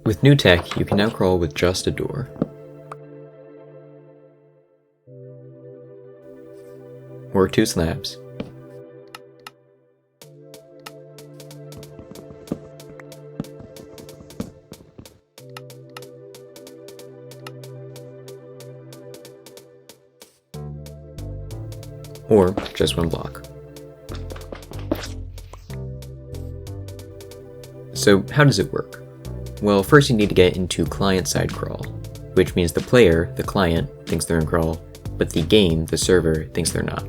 With new tech, you can now crawl with just a door. Or 2 slabs. Or just 1 block. So how does it work? Well, first you need to get into client-side crawl, which means the player, the client, thinks they're in crawl, but the game, the server, thinks they're not.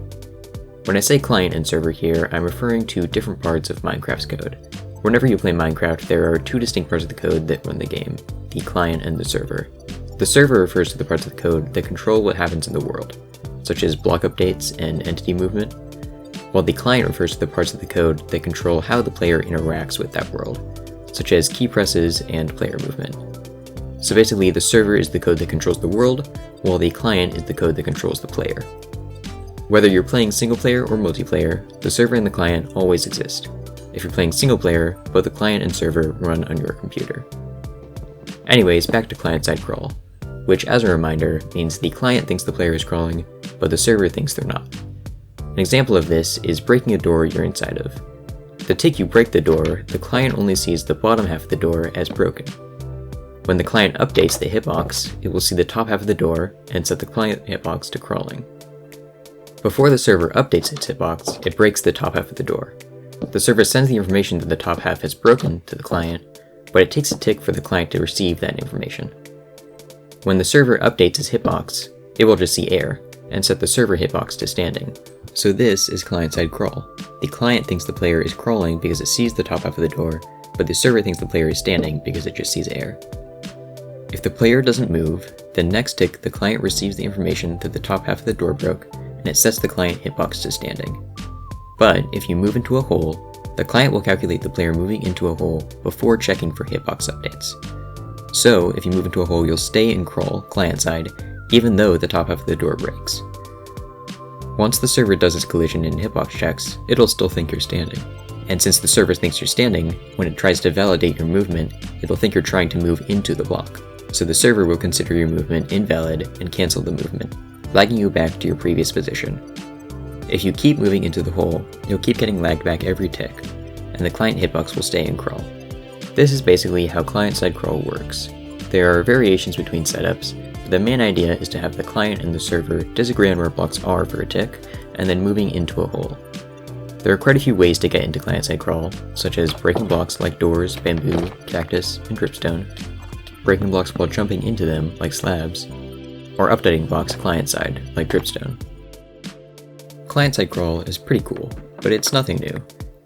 When I say client and server here, I'm referring to different parts of Minecraft's code. Whenever you play Minecraft, there are 2 distinct parts of the code that run the game, the client and the server. The server refers to the parts of the code that control what happens in the world, such as block updates and entity movement, while the client refers to the parts of the code that control how the player interacts with that world, such as key presses and player movement. So basically, the server is the code that controls the world, while the client is the code that controls the player. Whether you're playing single player or multiplayer, the server and the client always exist. If you're playing single player, both the client and server run on your computer. Anyways, back to client-side crawl, which as a reminder means the client thinks the player is crawling, but the server thinks they're not. An example of this is breaking a door you're inside of. The tick you break the door, the client only sees the bottom half of the door as broken. When the client updates the hitbox, it will see the top half of the door and set the client hitbox to crawling. Before the server updates its hitbox, it breaks the top half of the door. The server sends the information that the top half is broken to the client, but it takes a tick for the client to receive that information. When the server updates its hitbox, it will just see error, and set the server hitbox to standing. So this is client-side crawl. The client thinks the player is crawling because it sees the top half of the door, but the server thinks the player is standing because it just sees error. If the player doesn't move, then next tick the client receives the information that the top half of the door broke, and it sets the client hitbox to standing. But if you move into a hole, the client will calculate the player moving into a hole before checking for hitbox updates. So if you move into a hole, you'll stay in crawl, client-side, even though the top half of the door breaks. Once the server does its collision and hitbox checks, it'll still think you're standing. And since the server thinks you're standing, when it tries to validate your movement, it'll think you're trying to move into the block. So the server will consider your movement invalid and cancel the movement, lagging you back to your previous position. If you keep moving into the hole, you'll keep getting lagged back every tick, and the client hitbox will stay in crawl. This is basically how client-side crawl works. There are variations between setups, but the main idea is to have the client and the server disagree on where blocks are for a tick, and then moving into a hole. There are quite a few ways to get into client-side crawl, such as breaking blocks like doors, bamboo, cactus, and dripstone, breaking blocks while jumping into them like slabs, or updating blocks client-side like dripstone. Client-side crawl is pretty cool, but it's nothing new.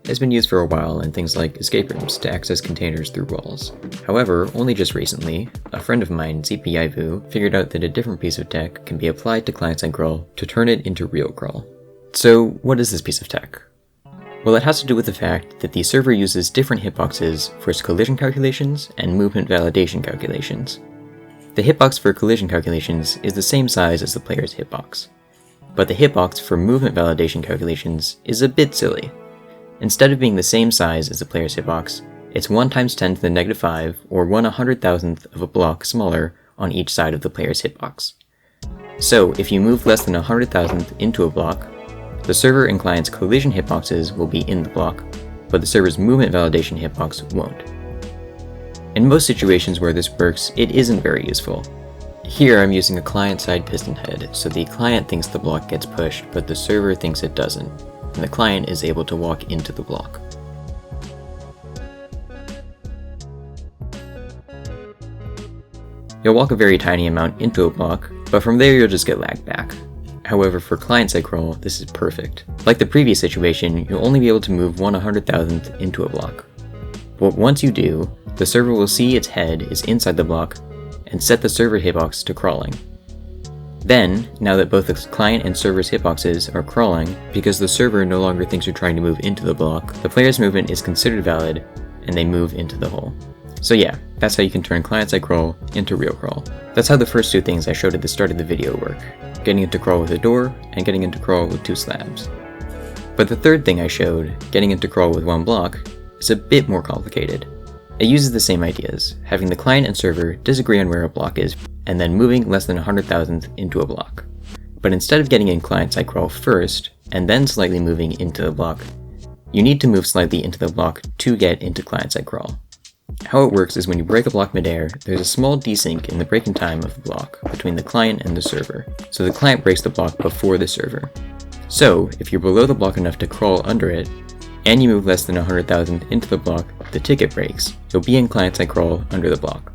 It's been used for a while in things like escape rooms to access containers through walls. However, only just recently, a friend of mine, ZPIVU, figured out that a different piece of tech can be applied to client-side crawl to turn it into real crawl. So what is this piece of tech? Well, it has to do with the fact that the server uses different hitboxes for its collision calculations and movement validation calculations. The hitbox for collision calculations is the same size as the player's hitbox, but the hitbox for movement validation calculations is a bit silly. Instead of being the same size as the player's hitbox, it's 1 × 10 to the -5 or 1/100,000th of a block smaller on each side of the player's hitbox. So if you move less than 100,000th into a block, the server and client's collision hitboxes will be in the block, but the server's movement validation hitbox won't. In most situations where this works, it isn't very useful. Here I'm using a client-side piston head, so the client thinks the block gets pushed, but the server thinks it doesn't, and the client is able to walk into the block. You'll walk a very tiny amount into a block, but from there you'll just get lagged back. However, for client-side crawl, this is perfect. Like the previous situation, you'll only be able to move 1/100,000th into a block. But once you do, the server will see its head is inside the block and set the server hitbox to crawling. Then, now that both the client and server's hitboxes are crawling, because the server no longer thinks you're trying to move into the block, the player's movement is considered valid, and they move into the hole. So yeah, that's how you can turn client-side crawl into real crawl. That's how the first 2 things I showed at the start of the video work, getting into crawl with a door, and getting into crawl with 2 slabs. But the third thing I showed, getting into crawl with 1 block, is a bit more complicated. It uses the same ideas, having the client and server disagree on where a block is, and then moving less than 100,000th into a block. But instead of getting in client-side crawl first, and then slightly moving into the block, you need to move slightly into the block to get into client-side crawl. How it works is when you break a block midair, there's a small desync in the breaking time of the block between the client and the server, so the client breaks the block before the server. So, if you're below the block enough to crawl under it, and you move less than 100,000th into the block, the ticket breaks. You'll be in client-side crawl under the block.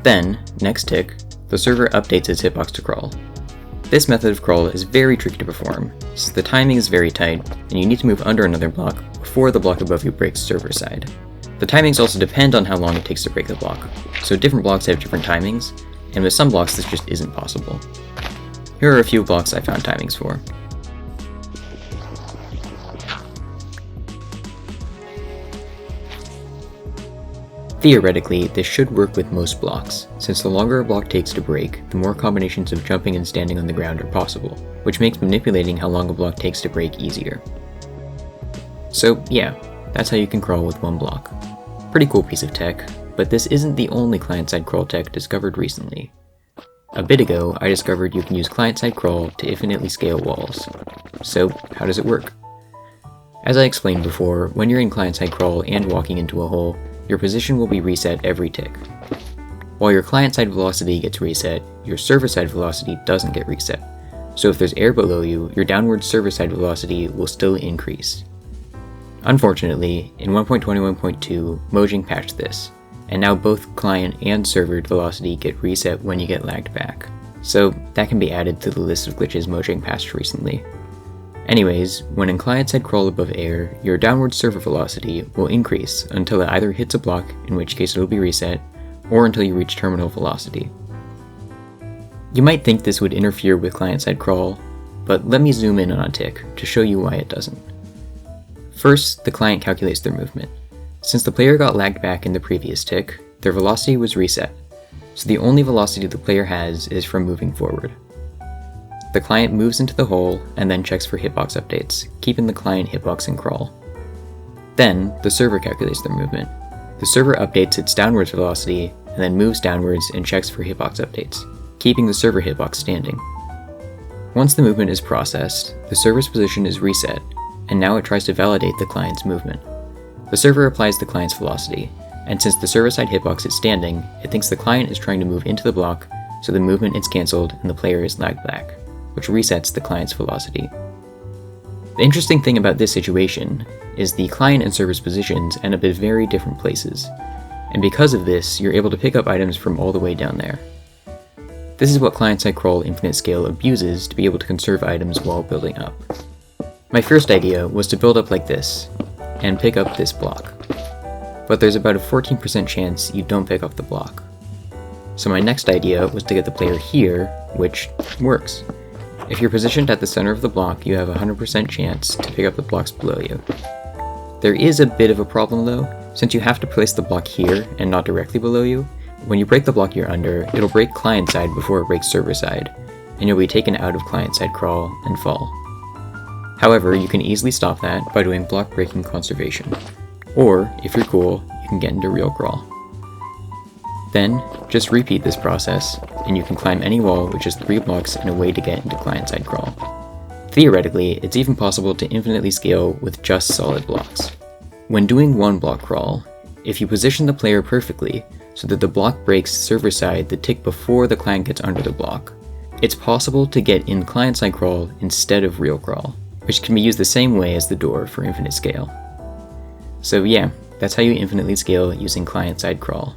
Then, next tick, the server updates its hitbox to crawl. This method of crawl is very tricky to perform, since the timing is very tight, and you need to move under another block before the block above you breaks server side. The timings also depend on how long it takes to break the block, so different blocks have different timings, and with some blocks this just isn't possible. Here are a few blocks I found timings for. Theoretically, this should work with most blocks, since the longer a block takes to break, the more combinations of jumping and standing on the ground are possible, which makes manipulating how long a block takes to break easier. So yeah, that's how you can crawl with one block. Pretty cool piece of tech, but this isn't the only client-side crawl tech discovered recently. A bit ago, I discovered you can use client-side crawl to infinitely scale walls. So how does it work? As I explained before, when you're in client-side crawl and walking into a hole, your position will be reset every tick. While your client-side velocity gets reset, your server-side velocity doesn't get reset. So if there's air below you, your downward server-side velocity will still increase. Unfortunately, in 1.21.2, Mojang patched this, and now both client and server velocity get reset when you get lagged back. So that can be added to the list of glitches Mojang patched recently. Anyways, when in client-side crawl above air, your downward server velocity will increase until it either hits a block, in which case it will be reset, or until you reach terminal velocity. You might think this would interfere with client-side crawl, but let me zoom in on a tick to show you why it doesn't. First, the client calculates their movement. Since the player got lagged back in the previous tick, their velocity was reset, so the only velocity the player has is from moving forward. The client moves into the hole and then checks for hitbox updates, keeping the client hitbox in crawl. Then, the server calculates their movement. The server updates its downwards velocity and then moves downwards and checks for hitbox updates, keeping the server hitbox standing. Once the movement is processed, the server's position is reset, and now it tries to validate the client's movement. The server applies the client's velocity, and since the server-side hitbox is standing, it thinks the client is trying to move into the block, so the movement is cancelled and the player is lagged back, which resets the client's velocity. The interesting thing about this situation is the client and server's positions end up at very different places, and because of this, you're able to pick up items from all the way down there. This is what client-side crawl infinite scale abuses to be able to conserve items while building up. My first idea was to build up like this, and pick up this block, but there's about a 14% chance you don't pick up the block. So my next idea was to get the player here, which works. If you're positioned at the center of the block, you have a 100% chance to pick up the blocks below you. There is a bit of a problem though, since you have to place the block here and not directly below you. When you break the block you're under, it'll break client side before it breaks server side, and you'll be taken out of client side crawl and fall. However, you can easily stop that by doing block breaking conservation, or if you're cool, you can get into real crawl. Then, just repeat this process, and you can climb any wall with just 3 blocks and a way to get into client-side crawl. Theoretically, it's even possible to infinitely scale with just solid blocks. When doing one block crawl, if you position the player perfectly so that the block breaks server-side the tick before the client gets under the block, it's possible to get in client-side crawl instead of real crawl, which can be used the same way as the door for infinite scale. So yeah, that's how you infinitely scale using client-side crawl.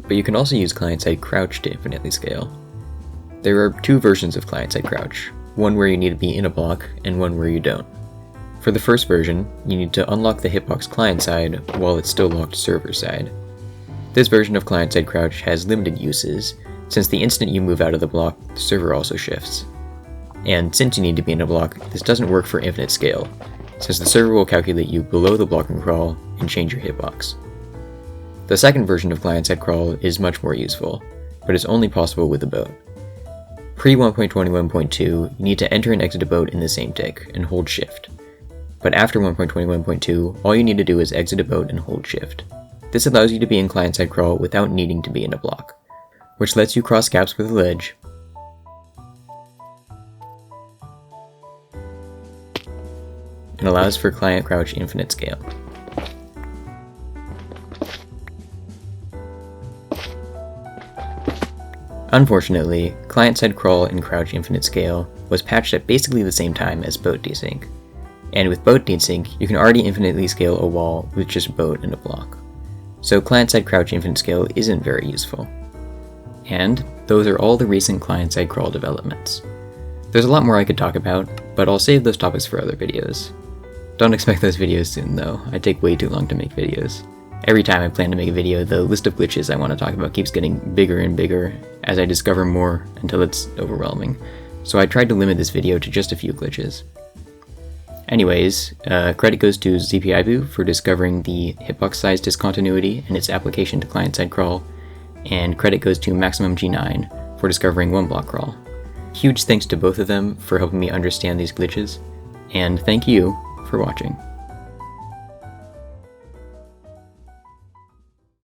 But you can also use client-side crouch to infinitely scale. There are 2 versions of client-side crouch, one where you need to be in a block and one where you don't. For the first version, you need to unlock the hitbox client side while it's still locked server side. This version of client-side crouch has limited uses, since the instant you move out of the block, the server also shifts. And since you need to be in a block, this doesn't work for infinite scale, since the server will calculate you below the block and crawl and change your hitbox. The second version of client-side crawl is much more useful, but is only possible with a boat. Pre 1.21.2, you need to enter and exit a boat in the same tick and hold shift. But after 1.21.2, all you need to do is exit a boat and hold shift. This allows you to be in client-side crawl without needing to be in a block, which lets you cross gaps with a ledge, and allows for client crouch infinite scale. Unfortunately, client-side crawl and crouch infinite scale was patched at basically the same time as boat desync, and with boat desync, you can already infinitely scale a wall with just boat and a block. So client-side crouch infinite scale isn't very useful. And those are all the recent client-side crawl developments. There's a lot more I could talk about, but I'll save those topics for other videos. Don't expect those videos soon though, I take way too long to make videos. Every time I plan to make a video, the list of glitches I want to talk about keeps getting bigger and bigger as I discover more until it's overwhelming, so I tried to limit this video to just a few glitches. Anyways, credit goes to ZPIBU for discovering the hitbox size discontinuity and its application to client-side crawl, and credit goes to MaximumG9 for discovering one-block crawl. Huge thanks to both of them for helping me understand these glitches, and thank you for watching.